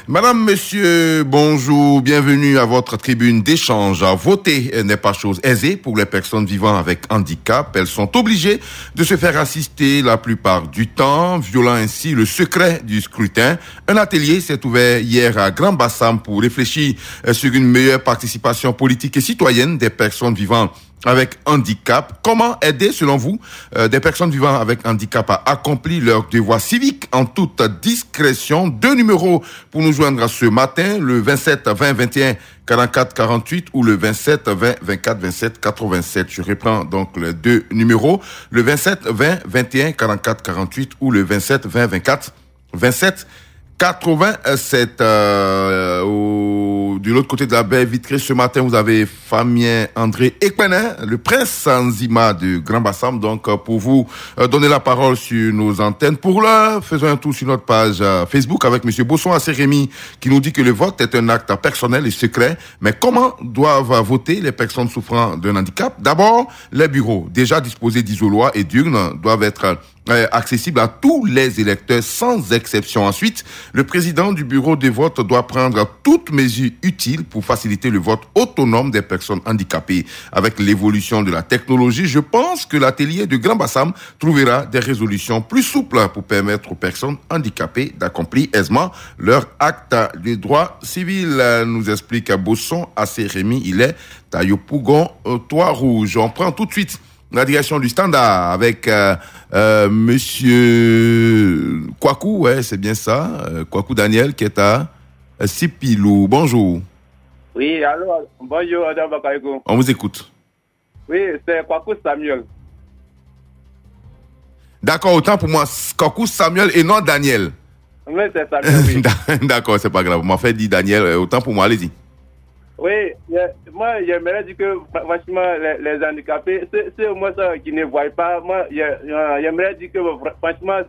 Madame, monsieur, bonjour, bienvenue à votre tribune d'échange. Voter n'est pas chose aisée pour les personnes vivant avec handicap. Elles sont obligées de se faire assister la plupart du temps, violant ainsi le secret du scrutin. Un atelier s'est ouvert hier à Grand Bassam pour réfléchir sur une meilleure participation politique et citoyenne des personnes vivant avec handicap. Comment aider, selon vous, des personnes vivant avec handicap à accomplir leur devoir civique en toute discrétion? 2 numéros pour nous joindre ce matin, le 27 20 21 44 48 ou le 27 20 24 27 87. Je reprends donc les 2 numéros, le 27 20 21 44 48 ou le 27 20 24 27 87. De l'autre côté de la baie vitrée, ce matin, vous avez Famien André Ekpenin, le prince Nzima de Grand Bassam. Donc, pour vous donner la parole sur nos antennes. Pour l'heure, faisons un tour sur notre page Facebook avec M. Bosson Assérémy, qui nous dit que le vote est un acte personnel et secret. Mais comment doivent voter les personnes souffrant d'un handicap? D'abord, les bureaux, déjà disposés d'isoloirs et d'urnes, doivent être accessible à tous les électeurs sans exception. Ensuite, le président du bureau de vote doit prendre toutes mesures utiles pour faciliter le vote autonome des personnes handicapées. Avec l'évolution de la technologie, je pense que l'atelier de Grand Bassam trouvera des résolutions plus souples pour permettre aux personnes handicapées d'accomplir aisément leur acte de droit civil, nous explique Bosson Assérémy. Il est à Yopougon, Toit Rouge. On prend tout de suite la direction du standard avec monsieur Kwaku, ouais, c'est bien ça, Kwaku Daniel qui est à Sipilou. Bonjour. Oui, alors, bonjour, Adam Bakaïko. On vous écoute. Oui, c'est Kwaku Samuel. D'accord, autant pour moi, Kwaku Samuel et non Daniel. Oui, c'est Samuel, oui. D'accord, c'est pas grave. Vous m'avez fait dire Daniel, autant pour moi, allez-y. Oui, moi, j'aimerais dire que, franchement, les handicapés, c'est moi ça qui ne voient pas. Moi, j'aimerais dire que, franchement,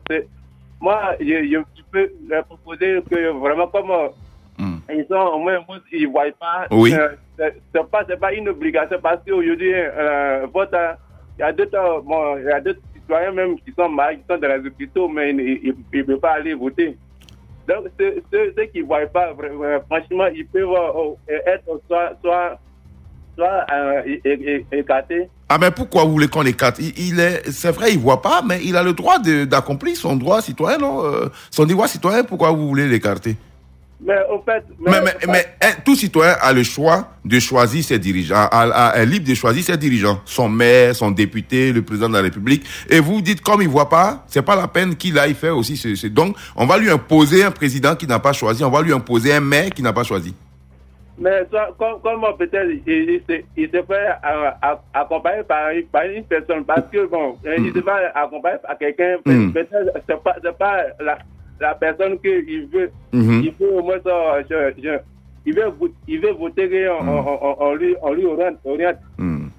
moi, je peux leur proposer que vraiment, comme ils sont, au moins, ils ne voient pas. Oui. C'est pas une obligation parce qu'aujourd'hui, vote, il y a d'autres citoyens même qui sont malades, qui sont dans les hôpitaux, mais ils ne peuvent pas aller voter. Donc, ceux qui ne voient pas, franchement, ils peuvent être soit écartés. Ah, mais pourquoi vous voulez qu'on l'écarte? C'est vrai, il ne voit pas, mais il a le droit d'accomplir son droit citoyen, non? Son devoir citoyen, pourquoi vous voulez l'écarter? Mais au fait... tout citoyen a le choix de choisir ses dirigeants, est libre de choisir ses dirigeants, son maire, son député, le président de la République. Et vous dites, comme il ne voit pas, c'est pas la peine qu'il aille faire aussi. Donc, on va lui imposer un président qui n'a pas choisi, on va lui imposer un maire qui n'a pas choisi. Mais comme peut-être il se fait accompagner par une personne, parce que bon, il se fait accompagner par quelqu'un, peut-être c'est pas la personne qu'il veut, il veut au moins ça, il veut voter et on lui oriente.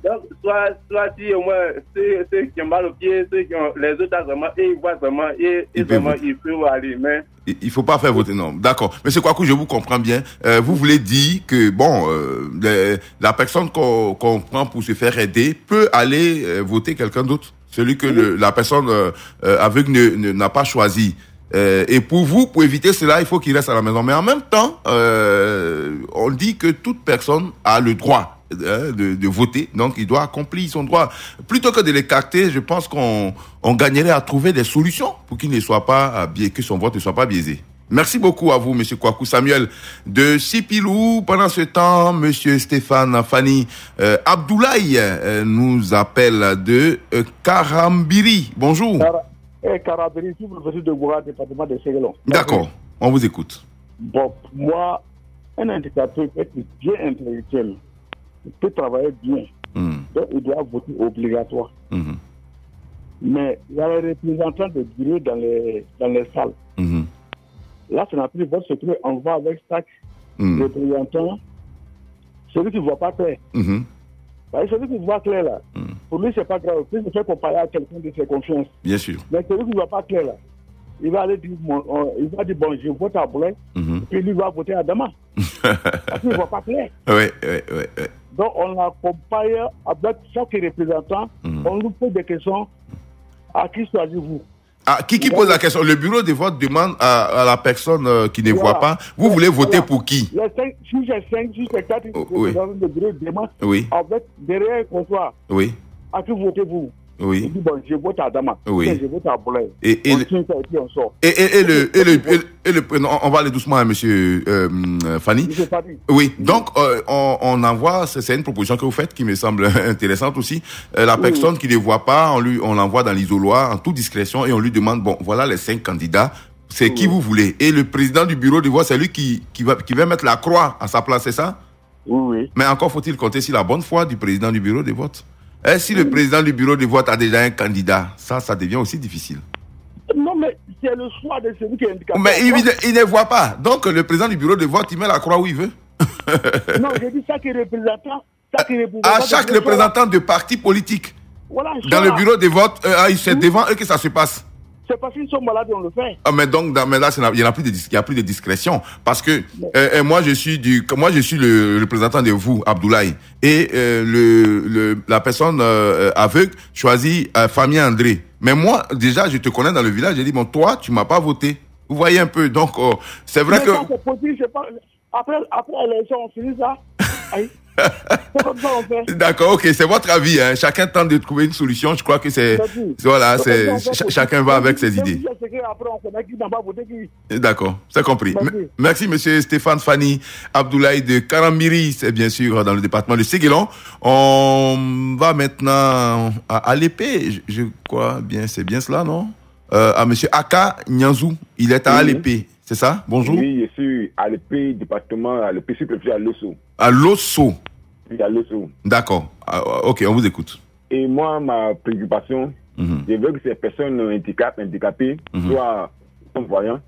Donc, soit si au moins ceux qui ont mal au pied, ceux qui ont les autres vraiment, et ils voient vraiment, et vraiment, ils peuvent aller. Mais il ne faut pas faire voter, non. D'accord. Monsieur Kwaku, je vous comprends bien. Vous voulez dire que, bon, la personne qu'on prend pour se faire aider peut aller voter quelqu'un d'autre. Celui que la personne aveugle n'a pas choisi. Et pour vous, pour éviter cela, il faut qu'il reste à la maison. Mais en même temps, on dit que toute personne a le droit de voter, donc il doit accomplir son droit. Plutôt que de l'écarter, je pense qu'on gagnerait à trouver des solutions pour qu'il ne soit pas que son vote ne soit pas biaisé. Merci beaucoup à vous, Monsieur Kwaku Samuel de Sipilou. Pendant ce temps, Monsieur Stéphane Fanny Abdoulaye nous appelle de Karambiri. Bonjour. Karambiri, je suis de Goura, département de Séguelon. D'accord, on vous écoute. Bon, pour moi, un indicateur peut être bien intellectuel. Il peut travailler bien. Donc, il doit voter obligatoire. Mais il y a les représentants de bureau dans les salles. Là, c'est n'a plus vote, c'est qu'on va avec chaque représentant, celui qui ne voit pas clair. Celui qui voit clair, là, pour lui, c'est pas grave. Il se fait comparer à quelqu'un de ses confiances. Bien sûr. Mais celui qui ne voit pas clair, là, il va aller dire, bon, je vote à Boulay, puis lui va voter à Dama. Parce qu'il ne voit pas clair. Oui. Donc, on l'accompagne avec chaque représentant, on lui pose des questions. À qui choisissez-vous? Ah, qui pose la question? Le bureau de vote demande à la personne qui ne voit pas, vous voulez voter pour qui? Les 5, si j'ai 5, si j'ai 4, Oui. le bureau demande, Oui. en fait, derrière le comptoir, Oui. à qui votez-vous? Oui. Il dit, bon, je vote à Dama. Oui. Je vote à Boulay. Et on sort. On va aller doucement à monsieur Fanny. Monsieur Fanny. Oui, donc on envoie, c'est une proposition que vous faites qui me semble intéressante aussi. La personne qui ne voit pas, on l'envoie dans l'isoloir en toute discrétion et on lui demande, bon, voilà les 5 candidats, c'est qui vous voulez. Et le président du bureau de vote, c'est lui qui va mettre la croix à sa place, c'est ça? Oui. Mais encore faut-il compter sur la bonne foi du président du bureau de vote. Et si le président du bureau de vote a déjà un candidat, ça devient aussi difficile. Non, mais c'est le choix de celui qui est handicapé. Mais il ne voit pas. Donc le président du bureau de vote, il met la croix où il veut. Non, j'ai dit ça qui est représentant. À chaque représentant de parti politique. Voilà, dans le bureau de vote, c'est devant eux que ça se passe. C'est parce qu'ils sont malades, on le fait. Ah, mais donc, mais là, il n'y a plus de discrétion. Parce que moi, je suis le représentant de vous, Abdoulaye. Et la personne aveugle choisit Famille André. Mais moi, déjà, je te connais dans le village. J'ai dit, bon, toi, tu m'as pas voté. Vous voyez un peu. Donc, c'est vrai que... C'est possible, après l'élection, on finit ça. C'est comme ça on fait. D'accord, ok, c'est votre avis. Hein. Chacun tente de trouver une solution. Je crois que chacun va avec ses idées. D'accord, c'est compris. Merci, monsieur Stéphane Fanny Abdoulaye de Karambiri, c'est bien sûr dans le département de Séguélon. On va maintenant à l'épée, je crois bien, c'est bien cela, non? À monsieur Aka Nyanzou, il est à Alépé, c'est ça? Bonjour. Oui, je suis à l'épée, département, à l'épée, je à Losso. À Losso. Oui, à Losso. D'accord. Ok, on vous écoute. Et moi, ma préoccupation, je veux que ces personnes handicapées soient voyants.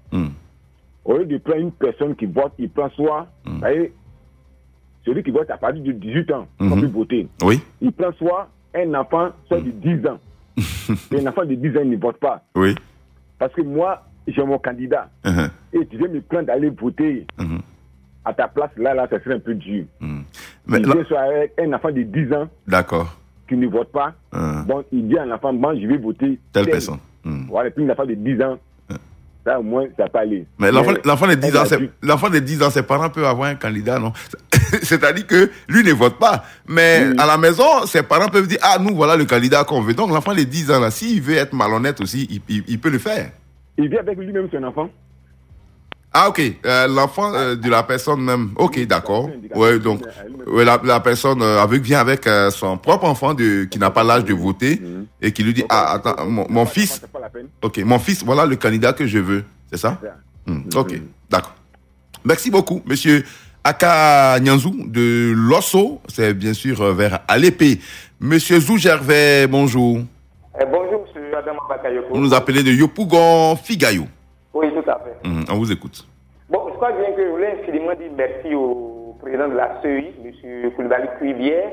Au lieu de prendre une personne qui vote, il prend soit, celui qui vote à partir de 18 ans, comme il voter. Oui. Il prend soit un enfant, soit de 10 ans. Et un enfant de 10 ans ne vote pas. Oui. Parce que moi, j'ai mon candidat. Et tu viens me prendre d'aller voter. À ta place, là, ça serait un peu dur. Mais là, soit avec un enfant de 10 ans. D'accord. Qui ne vote pas. Bon, il dit à l'enfant, moi, je vais voter. Telle personne. Voilà, et puis un enfant de 10 ans. Ça, au moins, ça peut aller. Mais l'enfant de 10 ans, ses parents peuvent avoir un candidat, non? C'est-à-dire que lui ne vote pas. Mais à la maison, ses parents peuvent dire, ah, nous, voilà le candidat qu'on veut. Donc, l'enfant de 10 ans, là, s'il veut être malhonnête aussi, il peut le faire. Il vit avec lui-même son enfant. Ah, ok. L'enfant de la personne même. Ok, d'accord. Ouais, donc, la personne aveugle vient avec son propre enfant qui n'a pas l'âge de voter et qui lui dit, ah, attends, mon fils. Ok, mon fils, voilà le candidat que je veux. C'est ça? Ok, d'accord. Merci beaucoup, monsieur Aka Nyanzou de Losso. C'est bien sûr vers Alépé. Monsieur Zou Gervais, bonjour. Bonjour, monsieur Adam Bakayoko. Vous nous appelez de Yopougon Figayou. Oui, tout à fait. On vous écoute. Bon, je crois bien que je voulais infiniment dire merci au président de la CEI, M. Koulibaly Cuivière,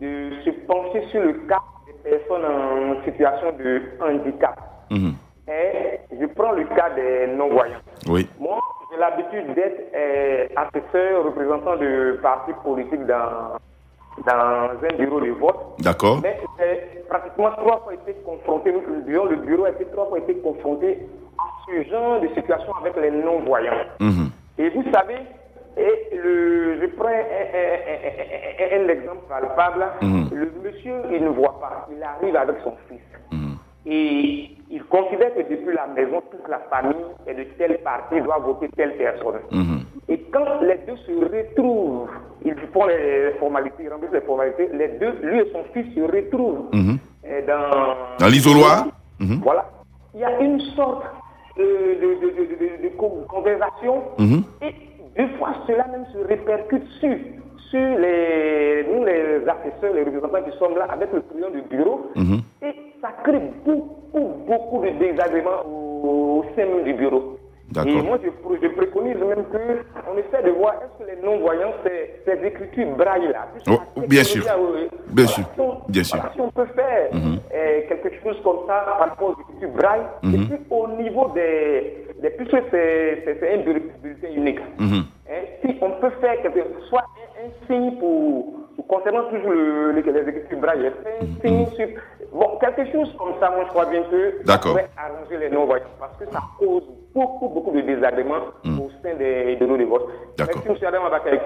de se pencher sur le cas des personnes en situation de handicap. Et je prends le cas des non-voyants. Oui. Moi, j'ai l'habitude d'être assesseur, représentant de partis politiques dans un bureau de vote. D'accord. Mais j'ai pratiquement 3 fois été confronté, le bureau a été 3 fois été confronté à ce genre de situation avec les non-voyants. Et vous savez, je prends un exemple palpable. Le monsieur, il ne voit pas. Il arrive avec son fils. Et il considère que depuis la maison, toute la famille est de tel parti doit voter telle personne. Et quand les deux se retrouvent, ils font les formalités, ils remplissent les formalités, les deux, lui et son fils, se retrouvent dans l'isoloir. Voilà. Il y a une sorte de conversation et deux fois cela même se répercute sur nous les assesseurs, les représentants qui sommes là avec le président du bureau et ça crée beaucoup de désagréments au sein même du bureau. Et moi je préconise même qu'on essaie de voir est-ce que les non-voyants, ces écritures braille-là, bien sûr. Si on peut faire quelque chose comme ça par rapport aux écritures braille, et puis au niveau puisque c'est un bulletin unique, si on peut faire soit un signe concernant toujours les écritures braille, un signe sur Bon, quelque chose comme ça, moi je crois bien que ça pourrait arranger les non-voyants parce que ça cause beaucoup de désagréments au sein de nos divorces. D'accord. Merci, M. Adam Abakari,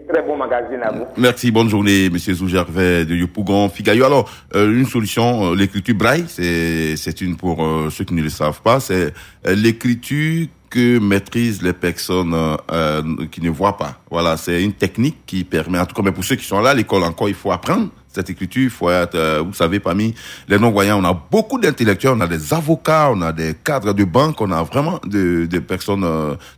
très bon magazine à vous. Merci, bonne journée, M. Zougervais de Yopougon, Figayo. Alors, une solution, l'écriture braille, c'est une pour ceux qui ne le savent pas, c'est l'écriture que maîtrisent les personnes qui ne voient pas. Voilà, c'est une technique qui permet, en tout cas, mais pour ceux qui sont là à l'école encore, il faut apprendre cette écriture. Il faut être, vous savez, parmi les non-voyants, on a beaucoup d'intellectuels, on a des avocats, on a des cadres de banque, on a vraiment des personnes,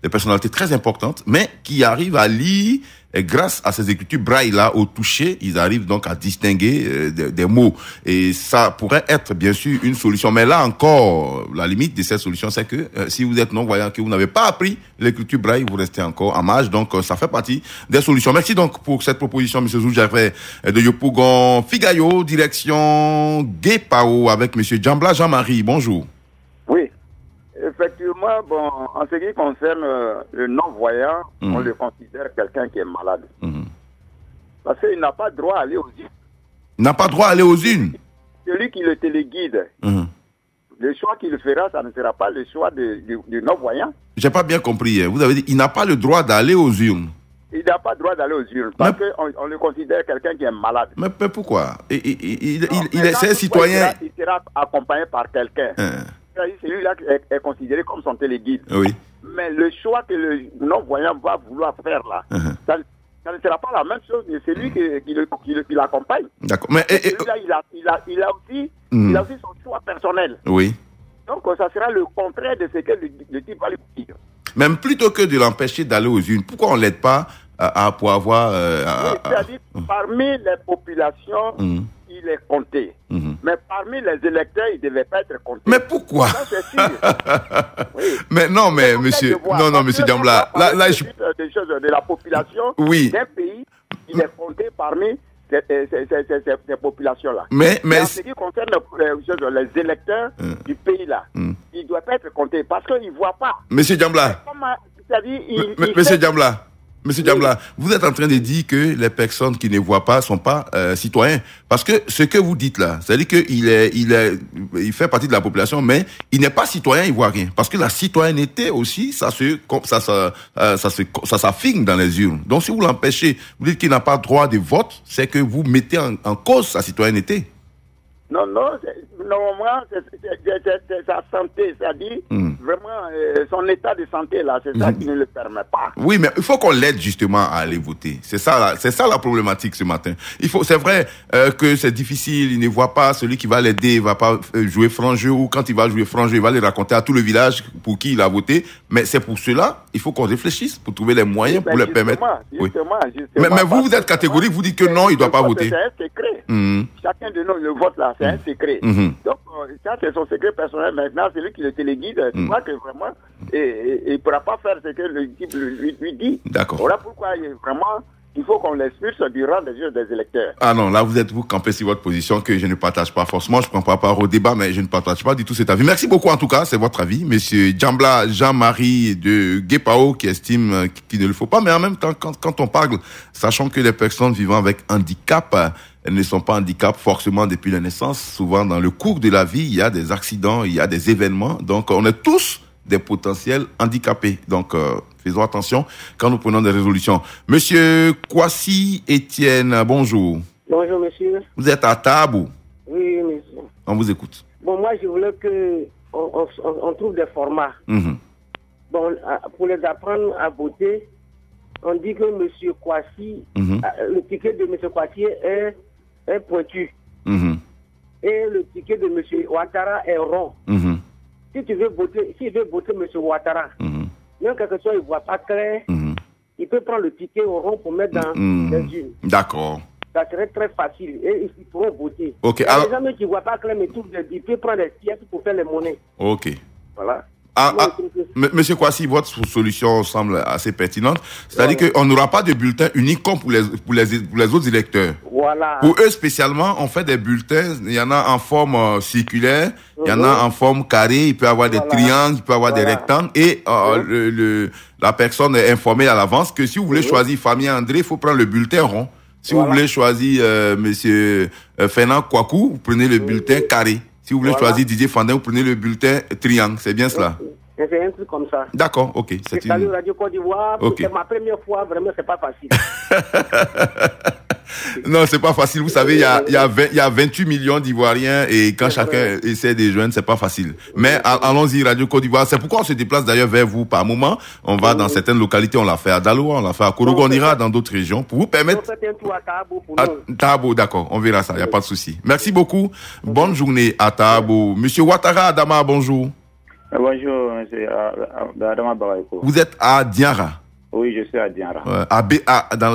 des personnalités très importantes, mais qui arrivent à lire. Et grâce à ces écritures braille-là, au toucher, ils arrivent donc à distinguer des mots. Et ça pourrait être, bien sûr, une solution. Mais là encore, la limite de cette solution, c'est que si vous êtes non-voyant, que vous n'avez pas appris l'écriture braille, vous restez encore en marge. Donc, ça fait partie des solutions. Merci donc pour cette proposition, M. Zougervais de Yopougon. Figayo, direction Guépao avec M. Djambla Jean-Marie. Bonjour. Oui. Effectivement, bon, en ce qui concerne le non-voyant, on le considère quelqu'un qui est malade. Parce qu'il n'a pas droit à aller aux urnes. Il n'a pas droit à aller aux urnes. Celui qui le téléguide, le choix qu'il fera, ça ne sera pas le choix du non-voyant. J'ai pas bien compris. Vous avez dit il n'a pas le droit d'aller aux urnes. Il n'a pas le droit d'aller aux urnes parce qu'on le considère quelqu'un qui est malade. Mais pourquoi? Il est citoyen. Il sera accompagné par quelqu'un. Celui-là est considéré comme son téléguide. Oui. Mais le choix que le non-voyant va vouloir faire là, ça ne sera pas la même chose que celui qui l'accompagne. D'accord. Mais celui-là, il a aussi son choix personnel. Oui. Donc ça sera le contraire de ce que le type va lui dire. Même plutôt que de l'empêcher d'aller aux urnes, pourquoi on l'aide pas pour avoir... c'est-à-dire, parmi les populations, il est compté. Mais parmi les électeurs, il ne devait pas être compté. Mais pourquoi? Ça, c'est sûr. Oui. Mais non, mais monsieur... Non, monsieur Djambla. Là, je... Des choses de la population d'un pays, il est compté parmi ces populations-là. Mais en ce qui concerne les électeurs du pays-là, il ne doit pas être compté parce qu'ils ne voient pas. Monsieur Djambla. Monsieur Djambla. Monsieur Djambla, vous êtes en train de dire que les personnes qui ne voient pas sont pas citoyens. Parce que ce que vous dites là, c'est-à-dire qu'il fait partie de la population, mais il n'est pas citoyen, il voit rien. Parce que la citoyenneté aussi, ça s'affirme dans les urnes. Donc si vous l'empêchez, vous dites qu'il n'a pas droit de vote, c'est que vous mettez en cause sa citoyenneté. Non, normalement, c'est sa santé, c'est-à-dire vraiment son état de santé, là, c'est ça qui ne le permet pas. Oui, mais il faut qu'on l'aide justement à aller voter. C'est ça la problématique ce matin. C'est vrai que c'est difficile, il ne voit pas celui qui va l'aider, il va pas jouer franc jeu, ou quand il va jouer franc jeu, il va le raconter à tout le village pour qui il a voté. Mais c'est pour cela, il faut qu'on réfléchisse pour trouver les moyens pour le permettre. Justement, mais vous êtes catégorique, vous dites que non, il ne doit pas voter. C'est un secret. Chacun de nous, le vote là, c'est un secret. Donc, ça, c'est son secret personnel. Maintenant, c'est lui qui le téléguide. Tu vois que vraiment, il ne pourra pas faire ce que le type lui dit. D'accord. Voilà pourquoi, vraiment, il faut qu'on l'expulse du rang des yeux des électeurs. Ah non, là, vous campez sur votre position que je ne partage pas forcément. Je ne prends pas part au débat, mais je ne partage pas du tout cet avis. Merci beaucoup, en tout cas, c'est votre avis. Monsieur Djambla Jean-Marie de Guépao, qui estime qu'il ne le faut pas. Mais en même temps, quand on parle, sachant que les personnes vivant avec handicap, elles ne sont pas handicapées forcément depuis la naissance. Souvent, dans le cours de la vie, il y a des accidents, il y a des événements. Donc, on est tous des potentiels handicapés. Donc, faisons attention quand nous prenons des résolutions. Monsieur Kwasi Etienne, bonjour. Bonjour, monsieur. Vous êtes à Tabou? Oui, monsieur. On vous écoute. Bon, moi, je voulais on trouve des formats. Bon, pour les apprendre à voter, on dit que monsieur Kwasi, le ticket de monsieur Kwasi est pointu. Et le ticket de monsieur Ouattara est rond. Si tu veux voter, s'il veut voter monsieur Ouattara, même quelque chose, il ne voit pas clair, il peut prendre le ticket au rond pour mettre dans les urnes. D'accord. Ça serait très facile et ils pourront voter. Ok. Les gens qui ne voient pas clair, mais tout, ils peuvent prendre des pièces pour faire les monnaies. Ok. Voilà. Monsieur Kwasi, votre solution semble assez pertinente. C'est-à-dire qu'on n'aura pas de bulletin unique comme pour les autres électeurs. Voilà. Pour eux, spécialement, on fait des bulletins. Il y en a en forme circulaire, il y en a en forme carrée, il peut y avoir des triangles, il peut y avoir des rectangles. Et la personne est informée à l'avance que si vous voulez choisir Famille André, il faut prendre le bulletin rond. Si vous voulez choisir monsieur Fernand Kouakou, vous prenez le bulletin carré. Si vous voulez choisir Didier Fandin, vous prenez le bulletin triangle. C'est bien cela? C'est un truc comme ça. D'accord, ok. Salut Radio Côte d'Ivoire. C'est ma première fois, vraiment, c'est pas facile. Non, c'est pas facile. Vous savez, il y a 28 millions d'Ivoiriens et quand chacun essaie de joindre, c'est pas facile. Mais allons-y, Radio Côte d'Ivoire. C'est pourquoi on se déplace d'ailleurs vers vous par moment. On va dans certaines localités. On l'a fait à Daloa, on l'a fait à Korogo. On ira dans d'autres régions pour vous permettre. On fait un tour à Tahabo pour nous. Tahabo, d'accord. On verra ça. Il n'y a pas de souci. Merci beaucoup. Bonne journée à Tahabo. Monsieur Ouattara Adama, bonjour. Bonjour, monsieur Adama Baraiko. Vous êtes à Diara? Oui, je suis à Diara.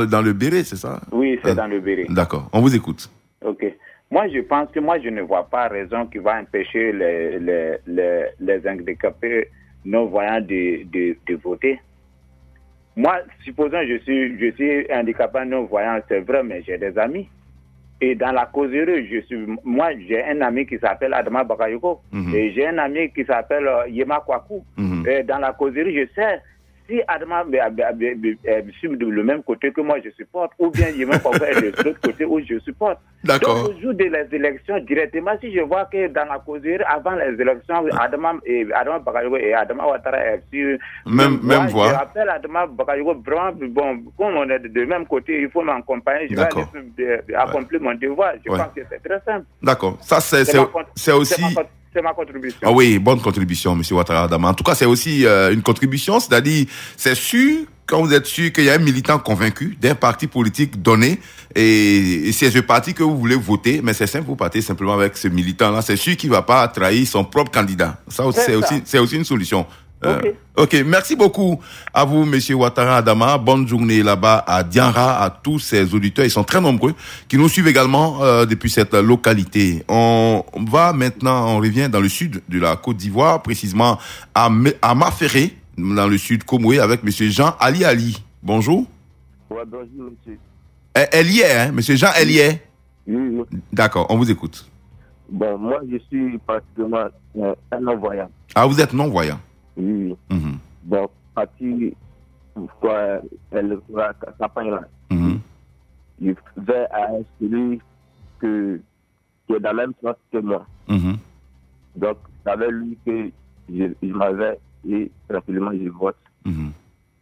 Dans le Béret, c'est ça? Oui, c'est dans le Béret. D'accord, on vous écoute. Ok. Moi, je pense que je ne vois pas raison qui va empêcher les handicapés non-voyants de voter. Moi, supposons je suis handicapé non-voyant, c'est vrai, mais j'ai des amis. Et dans la causerie, j'ai un ami qui s'appelle Adama Bakayoko. Et j'ai un ami qui s'appelle Yema Kouakou. Et dans la causerie, je sais si Adama est sur le même côté que moi je supporte, ou bien Yema Kouakou est de l'autre côté où je supporte. D'accord. Donc, au jour des élections, directement, si je vois que dans la causerie, avant les élections, Adama Bakayoko et Adama Ouattara est sur même voix. Je rappelle Adama Bakayoko, vraiment, bon, comme on est de même côté, il faut m'accompagner. Je vais accomplir mon devoir. Je pense que c'est très simple. D'accord. Ça, c'est aussi... C'est ma contribution. Ah oui, bonne contribution, monsieur Ouattara Adama. En tout cas, c'est aussi une contribution, c'est-à-dire, c'est sûr, quand vous êtes sûr qu'il y a un militant convaincu d'un parti politique donné, et c'est ce parti que vous voulez voter, mais c'est simple, vous partez simplement avec ce militant-là, c'est sûr qu'il ne va pas trahir son propre candidat. Ça aussi, c'est aussi une solution. Ok, merci beaucoup à vous, monsieur Ouattara Adama. Bonne journée là-bas à Diara, à tous ces auditeurs. Ils sont très nombreux qui nous suivent également depuis cette localité. On revient dans le sud de la Côte d'Ivoire, précisément à Maferré, dans le sud Komoué, avec monsieur Jean Ali. Bonjour. Ouais, bonjour, monsieur. Elié, hein, monsieur Jean Elié. Oui. D'accord, on vous écoute. Bon, moi, je suis particulièrement un non-voyant. Ah, vous êtes non-voyant? Oui. Bon, parti pour la campagne-là, je vais à celui qui est dans le même sens que moi. Donc, c'est avec lui que je m'avais et tranquillement je vote.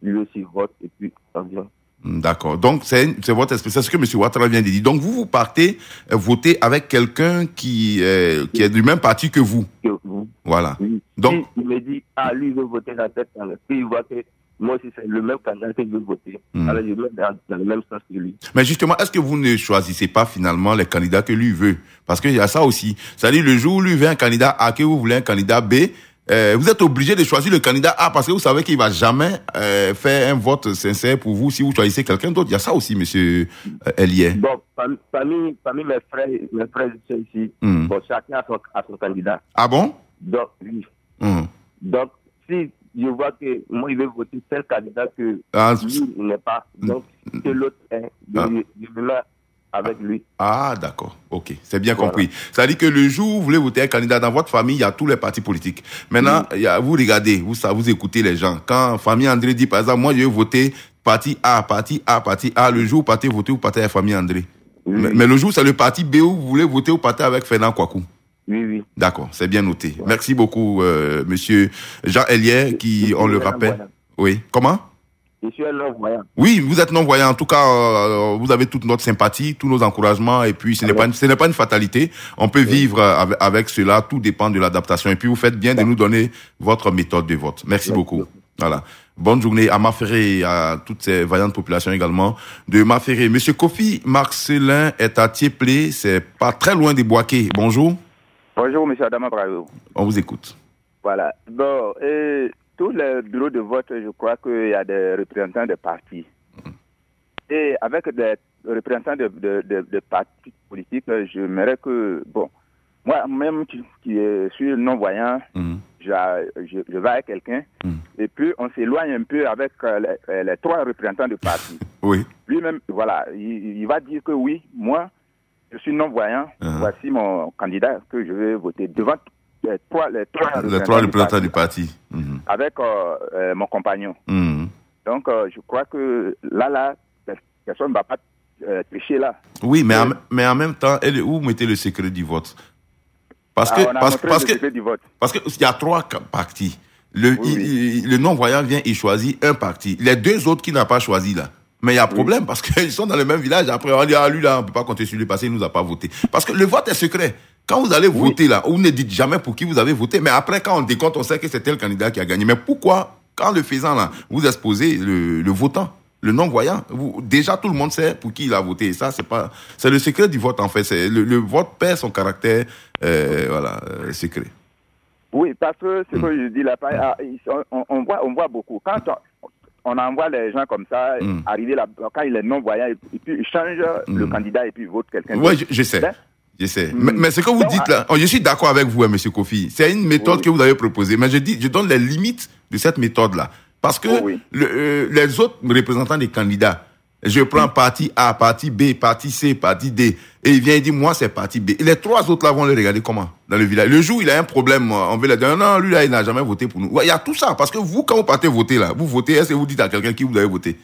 Lui aussi vote et puis ça vient. D'accord. Donc, c'est votre esprit. C'est ce que M. Ouattara vient de dire. Donc, vous partez voter avec quelqu'un qui est du même parti que vous. Voilà. Oui. Donc, il me dit, lui, il veut voter la tête. Puis il voit que moi aussi, c'est le même candidat que je veux voter. Alors, je vais dans le même sens que lui. Mais justement, est-ce que vous ne choisissez pas finalement les candidats que lui veut? Parce qu'il y a ça aussi. C'est-à-dire, le jour où lui veut un candidat A, que vous voulez un candidat B, vous êtes obligé de choisir le candidat A parce que vous savez qu'il va jamais faire un vote sincère pour vous si vous choisissez quelqu'un d'autre. Il y a ça aussi, monsieur Elié. Bon, parmi mes frères ici, bon, chacun a son candidat. Ah bon? Donc, oui. Donc, si je vois que moi, il veut voter tel candidat que lui, il n'est pas, donc, que l'autre est, je me mets avec lui. Ah, d'accord. Ok. C'est bien compris. C'est-à-dire que le jour où vous voulez voter un candidat dans votre famille, il y a tous les partis politiques. Maintenant, vous regardez, vous écoutez les gens. Quand famille André dit, par exemple, moi, je veux voter parti A. Le jour où vous partez voter, vous partez avec famille André. Mais le jour, c'est le parti B où vous voulez voter, vous partez avec Fernand Kouakou. Oui. D'accord. C'est bien noté. Merci beaucoup, monsieur Jean Elié, qui, on le rappelle. Oui. Comment? Je suis un non-voyant. Oui, vous êtes non-voyant. En tout cas, vous avez toute notre sympathie, tous nos encouragements. Et puis, ce n'est pas une fatalité. On peut vivre avec cela. Tout dépend de l'adaptation. Et puis, vous faites bien de nous donner votre méthode de vote. Merci beaucoup. Voilà. Bonne journée à Maferré et à toutes ces vaillantes populations également de Maferré. Monsieur Kofi Marcelin est à Thiéplé. C'est pas très loin des Boaké. Bonjour. Bonjour, monsieur Adama Bravo. On vous écoute. Voilà. Bon, tous les bureaux de vote, je crois qu'il y a des représentants de partis. Et avec des représentants de partis politiques, j'aimerais que, bon, moi-même qui suis non-voyant, je vais avec quelqu'un, et puis on s'éloigne un peu avec les trois représentants de partis. Oui. Lui-même, voilà, il va dire que oui, moi, je suis non-voyant, voici mon candidat que je vais voter devant les trois représentants du parti. Avec mon compagnon. Donc, je crois que là, personne ne va pas tricher là. Oui, mais en même temps, où mettez le secret du vote? Parce que il y a 3 partis. Le non-voyant vient et choisit un parti. Les 2 autres qui n'ont pas choisi là. Mais il y a un problème parce qu'ils sont dans le même village. Après, on dit, lui là, on peut pas compter sur lui parce qu'il nous a pas voté. Parce que le vote est secret. Quand vous allez voter là, vous ne dites jamais pour qui vous avez voté. Mais après, quand on décompte, on sait que c'est tel candidat qui a gagné. Mais pourquoi, quand le faisant là, vous exposez le votant, le non-voyant, déjà tout le monde sait pour qui il a voté. Et ça, c'est le secret du vote en fait. C'est le vote perd son caractère, secret. Oui, parce que ce que je dis là, on voit beaucoup. Quand on envoie les gens comme ça, arriver là, quand il est non-voyant, et puis il change le candidat et puis il vote quelqu'un d'autre. Oui, je sais. Je sais. Mais ce que vous dites là, je suis d'accord avec vous, monsieur Kofi. C'est une méthode que vous avez proposée. Mais je donne les limites de cette méthode-là. Parce que les autres représentants des candidats, je prends parti A, parti B, parti C, parti D, et il vient et dit, moi, c'est parti B. Et les 3 autres là vont le regarder comment? Dans le village. Le jour où il a un problème, on veut leur dire, non, lui là, il n'a jamais voté pour nous. Il y a tout ça. Parce que vous, quand vous partez voter là, vous votez, est-ce que vous dites à quelqu'un qui vous avez voté?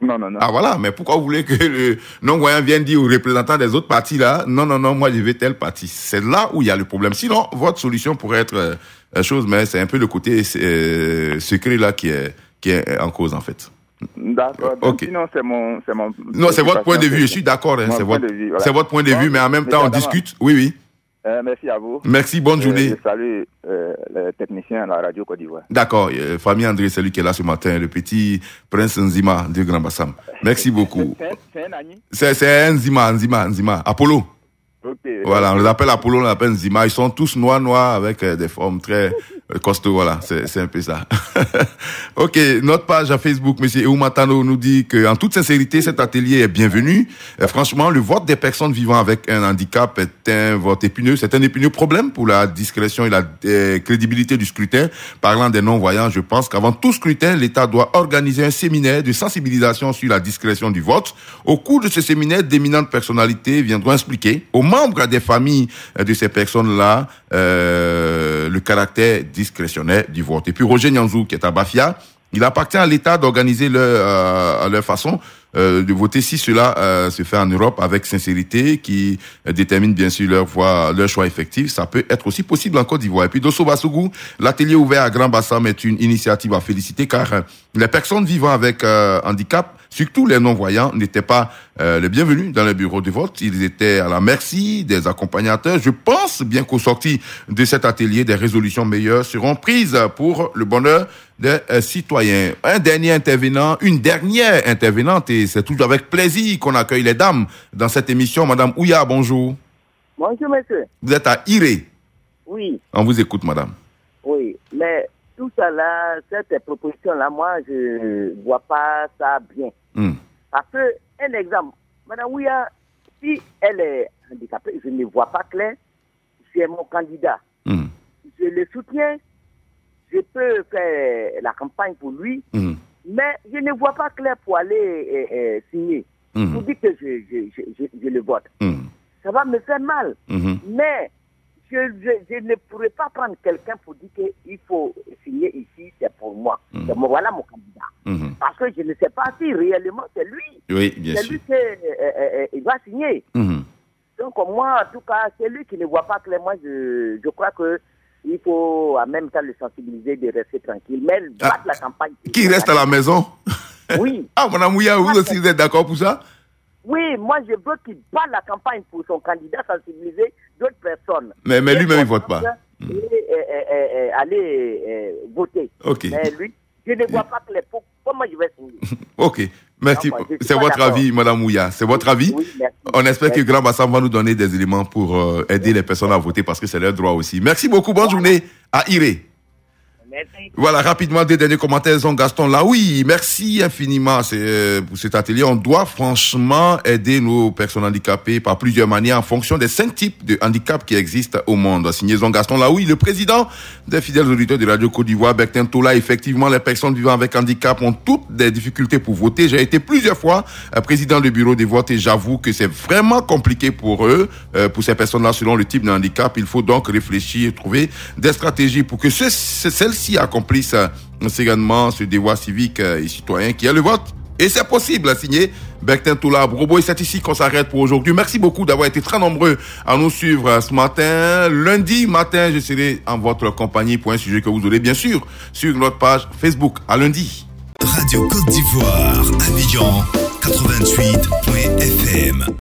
Non. Ah voilà, mais pourquoi vous voulez que le non-voyant vienne dire aux représentants des autres partis là, non, moi je vais tel parti. C'est là où il y a le problème. Sinon, votre solution pourrait être chose, mais c'est un peu le côté secret là qui est en cause en fait. D'accord. Okay. Sinon, c'est mon. Non, c'est votre point de vue. Je suis d'accord. C'est votre point de vue, mais en même temps, on discute. Oui. Merci à vous. Merci, bonne journée. Je salue le technicien à la radio Côte d'Ivoire. D'accord. Famille André, c'est lui qui est là ce matin, le petit prince Nzima du Grand Bassam. Merci beaucoup. C'est un ami? C'est Nzima. Apollo. Okay. Voilà, on les appelle Apollo, on les appelle Nzima. Ils sont tous noirs avec des formes très costauds. Voilà, c'est un peu ça. Ok, notre page à Facebook, monsieur Eumatano nous dit que, en toute sincérité, cet atelier est bienvenu. Franchement, le vote des personnes vivant avec un handicap est un vote épineux. C'est un épineux problème pour la discrétion et la crédibilité du scrutin. Parlant des non-voyants, je pense qu'avant tout scrutin, l'État doit organiser un séminaire de sensibilisation sur la discrétion du vote. Au cours de ce séminaire, d'éminentes personnalités viendront expliquer aux membres des familles de ces personnes-là le caractère discrétionnaire du vote. Et puis Roger Nyanzou, qui est à Bafia, il appartient à l'État d'organiser à leur façon de voter si cela se fait en Europe avec sincérité, qui détermine bien sûr leur choix effectif. Ça peut être aussi possible en Côte d'Ivoire. Et puis Dosso Bassougou, l'atelier ouvert à Grand Bassam est une initiative à féliciter car les personnes vivant avec handicap, surtout les non-voyants, n'étaient pas les bienvenus dans les bureaux de vote. Ils étaient à la merci des accompagnateurs. Je pense bien qu'au sorti de cet atelier, des résolutions meilleures seront prises pour le bonheur des citoyens. Une dernière intervenante, et c'est toujours avec plaisir qu'on accueille les dames dans cette émission. Madame Ouya, bonjour. Bonjour, monsieur. Vous êtes à Iré. Oui. On vous écoute, madame. Oui, mais tout ça là, cette proposition-là, moi, je vois pas ça bien. Parce que, un exemple, madame Ouya, si elle est handicapée, je ne vois pas clair, c'est mon candidat. Je le soutiens, je peux faire la campagne pour lui, mais je ne vois pas clair pour aller signer. Pour dire que je le vote. Ça va me faire mal. Mais je ne pourrais pas prendre quelqu'un pour dire qu'il faut signer ici, c'est pour moi. Voilà mon candidat. Parce que je ne sais pas si réellement c'est lui. Oui, bien sûr. C'est lui qui va signer. Donc moi, en tout cas, c'est lui qui ne voit pas clairement. Je crois que il faut en même temps le sensibiliser de rester tranquille. Mais battre la campagne. Qui reste à la maison? Oui. Ah, madame Ouya, vous aussi, vous êtes d'accord pour ça? Oui, moi je veux qu'il batte la campagne pour son candidat, sensibiliser d'autres personnes. Mais lui-même, il ne vote pas. Et aller voter. Ok. Mais lui, je ne vois pas clair. Comment je vais signer? Ok. Merci. C'est votre avis, madame Ouya. C'est votre avis. Oui, merci. On espère que Grand Bassam va nous donner des éléments pour aider les personnes à voter parce que c'est leur droit aussi. Merci beaucoup. Bonne journée à Iré. Merci. Voilà, rapidement, des derniers commentaires. Gaston, là, oui, merci infiniment pour cet atelier. On doit franchement aider nos personnes handicapées par plusieurs manières en fonction des 5 types de handicaps qui existent au monde. Signé Gaston, là, oui, le président des fidèles auditeurs de Radio Côte d'Ivoire, Bertin Tola, effectivement, les personnes vivant avec handicap ont toutes des difficultés pour voter. J'ai été plusieurs fois président du bureau des votes et j'avoue que c'est vraiment compliqué pour eux, pour ces personnes-là, selon le type de handicap. Il faut donc réfléchir et trouver des stratégies pour que celles-ci accomplissent sérénement ce devoir civique et citoyen qui est le vote. Et c'est possible, signé Bertin Toula Brobo. Et c'est ici qu'on s'arrête pour aujourd'hui. Merci beaucoup d'avoir été très nombreux à nous suivre ce matin. Lundi matin, je serai en votre compagnie pour un sujet que vous aurez bien sûr sur notre page Facebook. À lundi. Radio Côte d'Ivoire, Abidjan 88.fm.